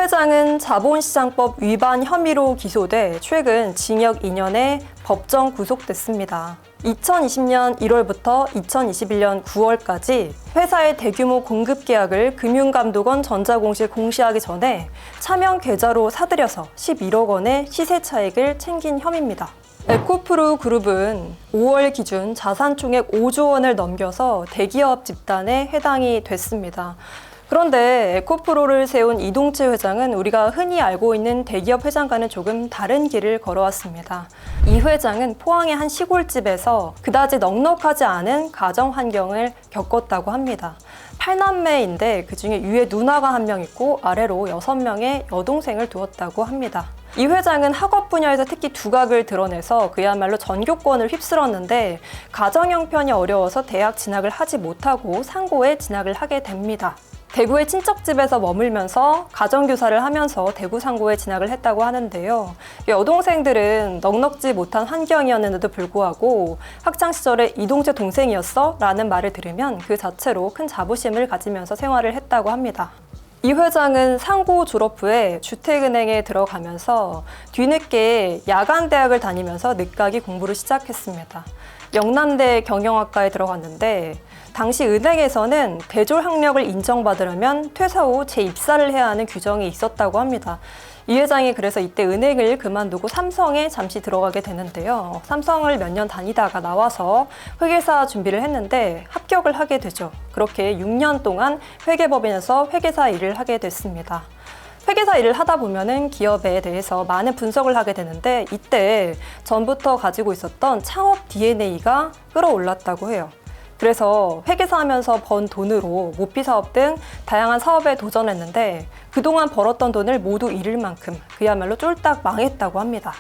회장은 자본시장법 위반 혐의로 기소돼 최근 징역 2년에 법정 구속됐습니다. 2020년 1월부터 2021년 9월까지 회사의 대규모 공급 계약을 금융감독원 전자공시에 공시하기 전에 차명 계좌로 사들여서 11억 원의 시세 차익을 챙긴 혐의입니다. 에코프로 그룹은 5월 기준 자산 총액 5조 원을 넘겨서 대기업 집단에 해당이 됐습니다. 그런데 에코프로를 세운 이동채 회장은 우리가 흔히 알고 있는 대기업 회장과는 조금 다른 길을 걸어왔습니다. 이 회장은 포항의 한 시골집에서 그다지 넉넉하지 않은 가정 환경을 겪었다고 합니다. 8남매인데 그중에 위에 누나가 1명 있고 아래로 6명의 여동생을 두었다고 합니다. 이 회장은 학업 분야에서 특히 두각을 드러내서 그야말로 전교권을 휩쓸었는데 가정 형편이 어려워서 대학 진학을 하지 못하고 상고에 진학을 하게 됩니다. 대구의 친척집에서 머물면서 가정교사를 하면서 대구 상고에 진학을 했다고 하는데요. 여동생들은 넉넉지 못한 환경이었는데도 불구하고 학창시절에 이동채 동생이었어? 라는 말을 들으면 그 자체로 큰 자부심을 가지면서 생활을 했다고 합니다. 이 회장은 상고 졸업 후에 주택은행에 들어가면서 뒤늦게 야간대학을 다니면서 늦가기 공부를 시작했습니다. 영남대 경영학과에 들어갔는데 당시 은행에서는 대졸 학력을 인정받으려면 퇴사 후 재입사를 해야 하는 규정이 있었다고 합니다. 이 회장이 그래서 이때 은행을 그만두고 삼성에 잠시 들어가게 되는데요. 삼성을 몇 년 다니다가 나와서 회계사 준비를 했는데 합격을 하게 되죠. 그렇게 6년 동안 회계법인에서 회계사 일을 하게 됐습니다. 회계사 일을 하다 보면은 기업에 대해서 많은 분석을 하게 되는데 이때 전부터 가지고 있었던 창업 DNA가 끌어올랐다고 해요. 그래서 회계사 하면서 번 돈으로 모피 사업 등 다양한 사업에 도전했는데 그동안 벌었던 돈을 모두 잃을 만큼 그야말로 쫄딱 망했다고 합니다.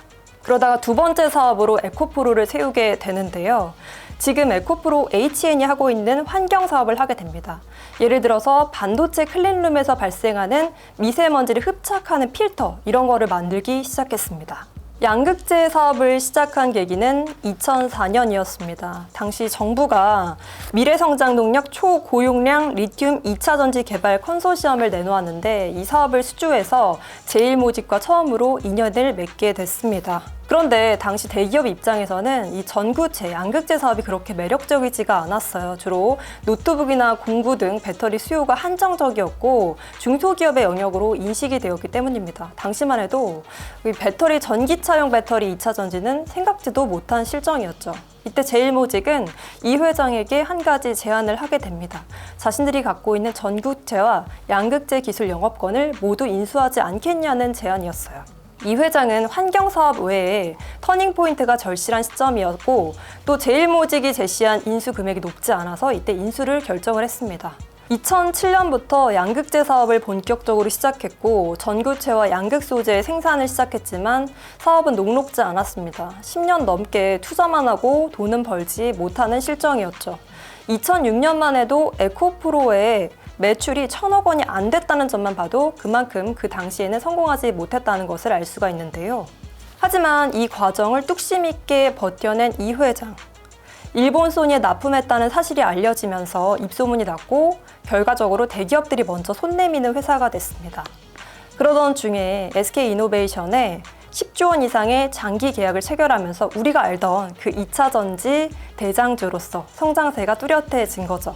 그러다가 두 번째 사업으로 에코프로를 세우게 되는데요. 지금 에코프로 HN이 하고 있는 환경 사업을 하게 됩니다. 예를 들어서 반도체 클린룸에서 발생하는 미세먼지를 흡착하는 필터 이런 거를 만들기 시작했습니다. 양극재 사업을 시작한 계기는 2004년이었습니다. 당시 정부가 미래성장 동력 초고용량 리튬 2차 전지 개발 컨소시엄을 내놓았는데 이 사업을 수주해서 제일모직과 처음으로 인연을 맺게 됐습니다. 그런데 당시 대기업 입장에서는 이 전구체, 양극재 사업이 그렇게 매력적이지가 않았어요. 주로 노트북이나 공구 등 배터리 수요가 한정적이었고 중소기업의 영역으로 인식이 되었기 때문입니다. 당시만 해도 배터리 전기차용 배터리 2차 전지는 생각지도 못한 실정이었죠. 이때 제일모직은 이 회장에게 한 가지 제안을 하게 됩니다. 자신들이 갖고 있는 전구체와 양극재 기술 영업권을 모두 인수하지 않겠냐는 제안이었어요. 이 회장은 환경사업 외에 터닝포인트가 절실한 시점이었고 또 제일모직이 제시한 인수 금액이 높지 않아서 이때 인수를 결정을 했습니다. 2007년부터 양극재 사업을 본격적으로 시작했고 전구체와 양극 소재의 생산을 시작했지만 사업은 녹록지 않았습니다. 10년 넘게 투자만 하고 돈은 벌지 못하는 실정이었죠. 2006년만 해도 에코프로의 매출이 1,000억 원이 안 됐다는 점만 봐도 그만큼 그 당시에는 성공하지 못했다는 것을 알 수가 있는데요. 하지만 이 과정을 뚝심 있게 버텨낸 이 회장. 일본 소니에 납품했다는 사실이 알려지면서 입소문이 났고 결과적으로 대기업들이 먼저 손 내미는 회사가 됐습니다. 그러던 중에 SK이노베이션에 10조 원 이상의 장기 계약을 체결하면서 우리가 알던 그 2차 전지 대장주로서 성장세가 뚜렷해진 거죠.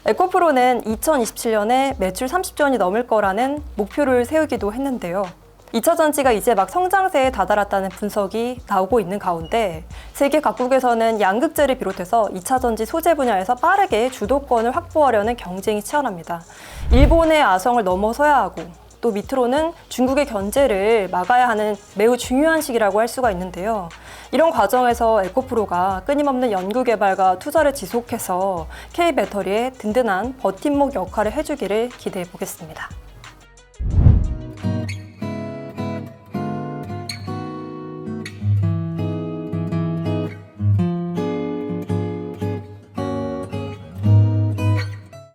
에코프로는 2027년에 매출 30조 원이 넘을 거라는 목표를 세우기도 했는데요. 2차 전지가 이제 막 성장세에 다다랐다는 분석이 나오고 있는 가운데 세계 각국에서는 양극재를 비롯해서 2차 전지 소재 분야에서 빠르게 주도권을 확보하려는 경쟁이 치열합니다. 일본의 아성을 넘어서야 하고 또 밑으로는 중국의 견제를 막아야 하는 매우 중요한 시기라고 할 수가 있는데요. 이런 과정에서 에코프로가 끊임없는 연구개발과 투자를 지속해서 K배터리의 든든한 버팀목 역할을 해주기를 기대해 보겠습니다.